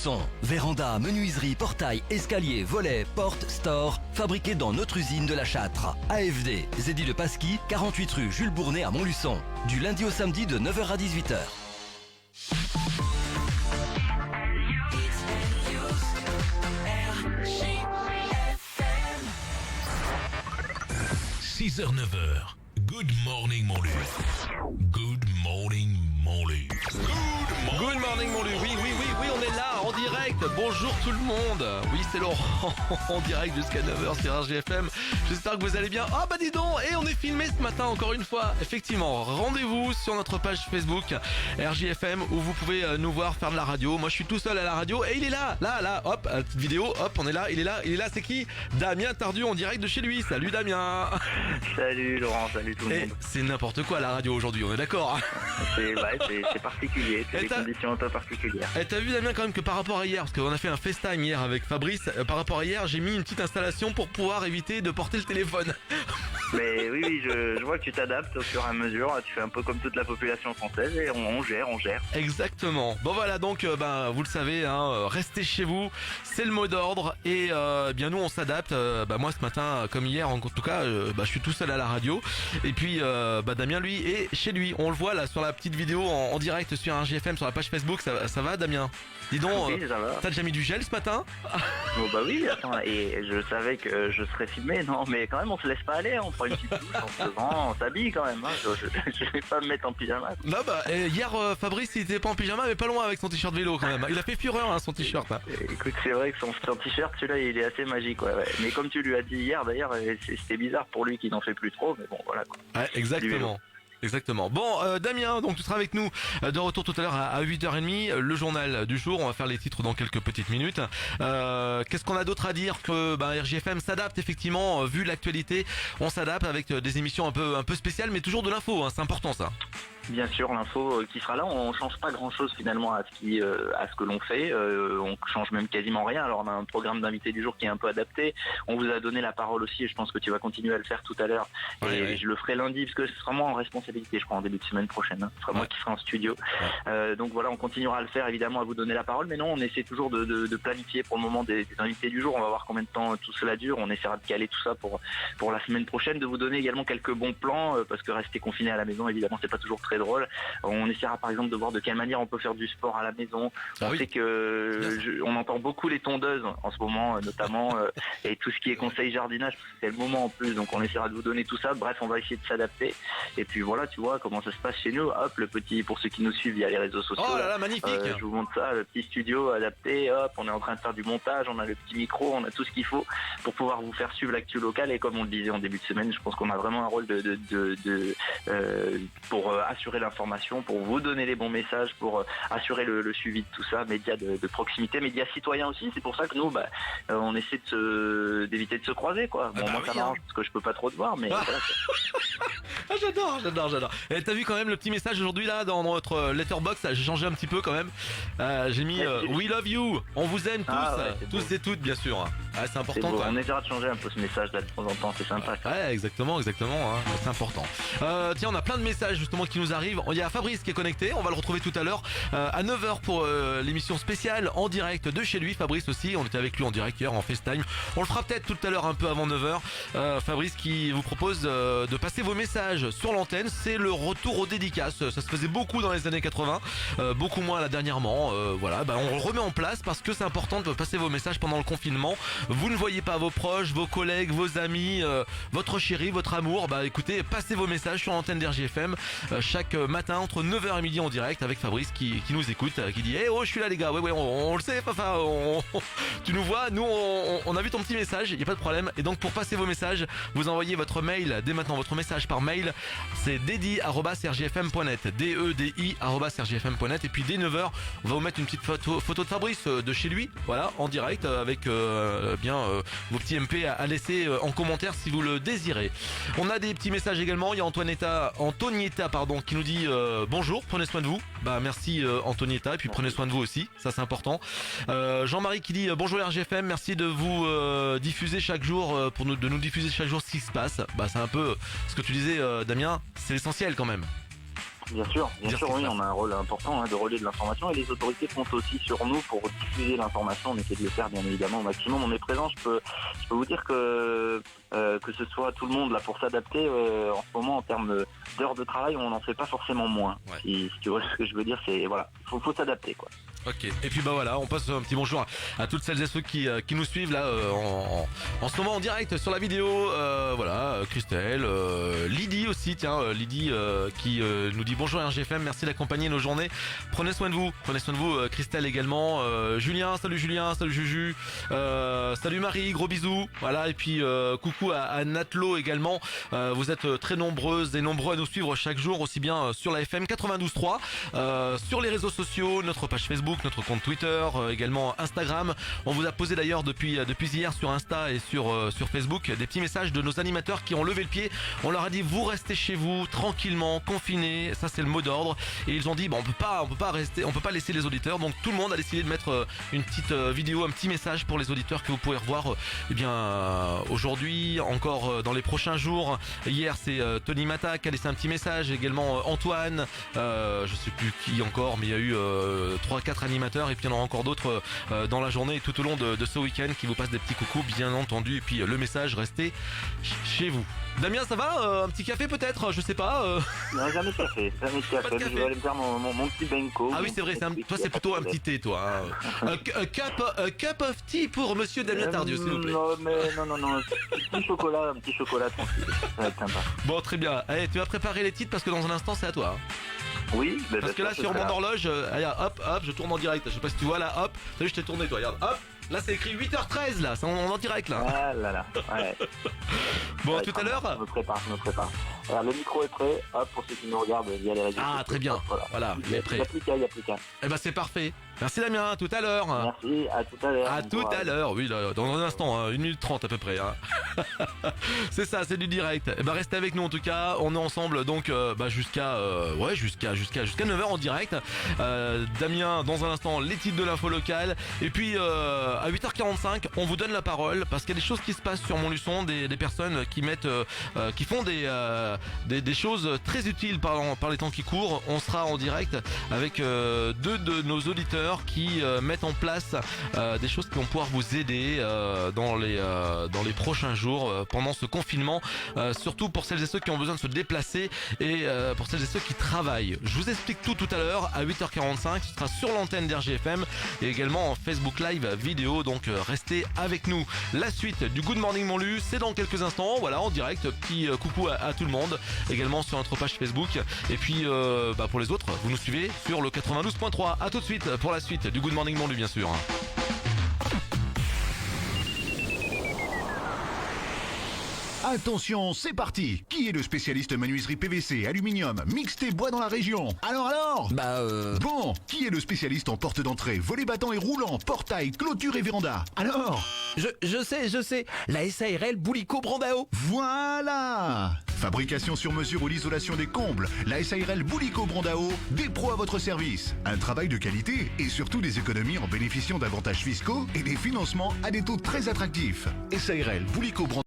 Montluçon. Véranda, menuiserie, portail, escalier, volets, portes, store, fabriqués dans notre usine de la Châtre. AFD, Zeddy de Pasqui, 48 rue Jules Bournet à Montluçon. Du lundi au samedi de 9h à 18h. 6h, 9h. Good morning, Montluc. Good morning, Montluc. Good morning mon Lu, oui, on est là, en direct, bonjour tout le monde. Oui, c'est Laurent, en direct jusqu'à 9h sur RJFM. J'espère que vous allez bien. Ah bah dis donc, et on est filmé ce matin encore une fois. Effectivement, rendez-vous sur notre page Facebook RJFM où vous pouvez nous voir faire de la radio. Moi je suis tout seul à la radio et il est là, hop, petite vidéo, hop, on est là, il est là, c'est qui? Damien Tardieu en direct de chez lui. Salut Damien. Salut Laurent, salut tout le monde. C'est n'importe quoi la radio aujourd'hui, on est d'accord? C'est particulier, c'est des conditions un peu particulières. Et t'as vu Damien quand même que par rapport à hier, parce qu'on a fait un FaceTime hier avec Fabrice, par rapport à hier j'ai mis une petite installation pour pouvoir éviter de porter le téléphone. Mais oui, je vois que tu t'adaptes au fur et à mesure, tu fais un peu comme toute la population française et on gère. Exactement. Bon voilà donc vous le savez, restez chez vous, c'est le mot d'ordre et bien nous on s'adapte. Moi ce matin comme hier en tout cas, je suis tout seul à la radio et puis Damien lui est chez lui. On le voit là sur la petite vidéo en direct sur un GFM sur la page Facebook. Ça va Damien? Dis donc, oui, ça va. T'as déjà mis du gel ce matin? Bon bah oui, attends, et je savais que je serais filmé, non mais quand même on se laisse pas aller, on prend une petite douche, on se vend, on s'habille quand même, je vais pas me mettre en pyjama. Non hier Fabrice il était pas en pyjama mais pas loin avec son t-shirt vélo quand même. Il a fait fureur son t-shirt. Écoute, c'est vrai que son t-shirt celui-là il est assez magique ouais. Mais comme tu lui as dit hier d'ailleurs, c'était bizarre pour lui qu'il n'en fait plus trop, mais bon voilà quoi. Ouais, exactement. Bon, Damien, donc tu seras avec nous de retour tout à l'heure à 8h30, le journal du jour. On va faire les titres dans quelques petites minutes. Qu'est-ce qu'on a d'autre à dire? Que RJFM s'adapte effectivement, vu l'actualité, on s'adapte avec des émissions un peu spéciales, mais toujours de l'info. C'est important ça. Bien sûr, l'info qui sera là, on change pas grand-chose finalement à ce que l'on fait. On change même quasiment rien. Alors on a un programme d'invité du jour qui est un peu adapté. On vous a donné la parole aussi et je pense que tu vas continuer à le faire tout à l'heure. Et je le ferai lundi parce que ce sera moi en responsabilité, je crois, en début de semaine prochaine. Ce sera moi qui serai en studio. Donc voilà, on continuera à le faire évidemment, à vous donner la parole. Mais non, on essaie toujours de planifier pour le moment des invités du jour. On va voir combien de temps tout cela dure. On essaiera de caler tout ça pour la semaine prochaine, de vous donner également quelques bons plans parce que rester confiné à la maison, évidemment, c'est pas toujours très drôle. On essaiera par exemple de voir de quelle manière on peut faire du sport à la maison. On sait que on entend beaucoup les tondeuses en ce moment notamment et tout ce qui est conseil jardinage, parce que c'est le moment en plus, donc on essaiera de vous donner tout ça. Bref, on va essayer de s'adapter et puis voilà, tu vois comment ça se passe chez nous. Hop, le petit, pour ceux qui nous suivent via les réseaux sociaux. Oh là là, magnifique. Je vous montre ça, le petit studio adapté. Hop, on est en train de faire du montage, on a le petit micro, on a tout ce qu'il faut pour pouvoir vous faire suivre l'actu locale. Et comme on le disait en début de semaine, je pense qu'on a vraiment un rôle pour assurer l'information, pour vous donner les bons messages, pour assurer le suivi de tout ça, médias de proximité, médias citoyens aussi. C'est pour ça que nous, on essaie d'éviter de se croiser, quoi. Bon, moi ça m'arrange parce que je peux pas trop te voir, mais voilà. J'adore. Et t'as vu quand même le petit message aujourd'hui là dans notre letterbox, j'ai changé un petit peu quand même. J'ai mis We love you, on vous aime tous, tous et toutes bien sûr. C'est important. On essaiera de changer un peu ce message là de temps en temps, c'est sympa. Ouais, exactement, c'est important. Tiens, on a plein de messages justement qui nous arrivent. Il y a Fabrice qui est connecté, on va le retrouver tout à l'heure à 9h pour l'émission spéciale en direct de chez lui. Fabrice aussi, on était avec lui en direct hier en FaceTime. On le fera peut-être tout à l'heure un peu avant 9h. Fabrice qui vous propose de passer vos messages sur l'antenne. C'est le retour aux dédicaces. Ça se faisait beaucoup dans les années 80, beaucoup moins là dernièrement. On le remet en place parce que c'est important de passer vos messages pendant le confinement. Vous ne voyez pas vos proches, vos collègues, vos amis, votre chéri, votre amour. Écoutez, passez vos messages sur l'antenne d'RJFM chaque matin entre 9h et midi en direct avec Fabrice qui nous écoute, qui dit je suis là les gars, ouais on le sait, tu nous vois, nous on a vu ton petit message, il y a pas de problème. Et donc pour passer vos messages, vous envoyez votre mail dès maintenant, votre message par mail, c'est dedi@rjfm.net, dedi@rjfm.net. Et puis dès 9h, on va vous mettre une petite photo de Fabrice de chez lui, voilà, en direct avec vos petits MP à laisser en commentaire si vous le désirez. On a des petits messages également, il y a Antonietta qui nous dit bonjour, prenez soin de vous. Merci Antonietta, et puis prenez soin de vous aussi, ça c'est important. Jean-Marie qui dit bonjour RGFM, merci de vous diffuser chaque jour, de nous diffuser chaque jour ce qui se passe. C'est un peu ce que tu disais Damien, c'est l'essentiel quand même. Bien sûr, Dire ce qui oui, se passe. on a un rôle important de relais de l'information et les autorités comptent aussi sur nous pour diffuser l'information. On essaie de le faire bien évidemment au maximum. On est présent. Je peux vous dire que ce soit tout le monde là pour s'adapter en ce moment en termes d'heures de travail, on n'en fait pas forcément moins. Ouais. Si tu vois ce que je veux dire, c'est voilà, faut s'adapter quoi. Ok, et puis bah voilà, on passe un petit bonjour à toutes celles et ceux qui nous suivent là en ce moment en direct sur la vidéo. Voilà, Christelle, Lydie aussi, tiens, Lydie qui nous dit bonjour RGFM, merci d'accompagner nos journées. Prenez soin de vous, Christelle également. Julien, salut Juju, salut Marie, gros bisous. Voilà, et puis coucou à Natlo également. Vous êtes très nombreuses et nombreux à nous suivre chaque jour, aussi bien sur la FM 92.3, sur les réseaux sociaux, notre page Facebook, notre compte Twitter, également Instagram. On vous a posé d'ailleurs depuis hier sur Insta et sur Facebook des petits messages de nos animateurs qui ont levé le pied. On leur a dit vous restez chez vous tranquillement, confinés, ça c'est le mot d'ordre. Et ils ont dit on peut pas laisser les auditeurs. Donc tout le monde a décidé de mettre une petite vidéo, un petit message pour les auditeurs que vous pouvez revoir aujourd'hui, encore dans les prochains jours. Hier c'est Tony Mata qui a laissé un petit message, également Antoine, je sais plus qui encore, mais il y a eu 3-4 animateurs et puis il y en aura encore d'autres dans la journée et tout au long de ce week-end qui vous passent des petits coucous bien entendu, et puis le message restez chez vous. Damien, ça va, un petit café peut-être, je sais pas. Non, jamais de café. Pas de café. Je vais aller me faire mon petit benko. Ah oui c'est vrai, toi c'est plutôt un petit thé toi. Hein. A cup of tea pour Monsieur Damien Tardieu s'il vous plaît. Non. Un petit chocolat tranquille. Ça va être sympa. Bon très bien, allez tu vas préparer les titres parce que dans un instant c'est à toi. Hein. Oui, mais Parce que là sur mon horloge, allez, hop, je tourne en direct. Je sais pas si tu vois là, hop, t'as vu je t'ai tourné toi, regarde, hop. Là c'est écrit 8h13 là, c'est en direct là. Ah là là, ouais. Bon, Ouais, tout à l'heure. Je me prépare. Alors, le micro est prêt, hop, pour ceux qui nous regardent via les réseaux. Ah très bien, voilà, il est prêt. Il n'y a plus qu'à. Eh ben c'est parfait. Merci Damien, à tout à l'heure. Merci, à tout à l'heure. À tout à l'heure, oui, là, dans un instant, 1 minute 30 à peu près. Hein. C'est ça, c'est du direct. Eh ben restez avec nous en tout cas, on est ensemble donc jusqu'à 9h en direct. Damien, dans un instant, les titres de l'info locale. Et puis à 8h45, on vous donne la parole parce qu'il y a des choses qui se passent sur Montluçon, des personnes qui mettent, qui font des choses très utiles par les temps qui courent. On sera en direct avec deux de nos auditeurs qui mettent en place des choses qui vont pouvoir vous aider dans les prochains jours pendant ce confinement, surtout pour celles et ceux qui ont besoin de se déplacer et pour celles et ceux qui travaillent. Je vous explique tout à l'heure à 8h45, ce sera sur l'antenne d'RGFM et également en Facebook Live vidéo, donc restez avec nous. La suite du Good Morning Montlu, c'est dans quelques instants, voilà, en direct, petit coucou à tout le monde, également sur notre page Facebook, et puis pour les autres, vous nous suivez sur le 92.3. À tout de suite pour la suite du Good Morning Montlu bien sûr. Attention, c'est parti. Qui est le spécialiste menuiserie PVC, aluminium, mixte et bois dans la région? Alors Bon, qui est le spécialiste en porte d'entrée, volets battants et roulants, portail, clôture et véranda? Alors Je sais, la SARL Boulico Brandao. Voilà. Fabrication sur mesure ou l'isolation des combles, la SARL Boulico Brandao, des pros à votre service. Un travail de qualité et surtout des économies en bénéficiant d'avantages fiscaux et des financements à des taux très attractifs. SARL Boulico Brandao.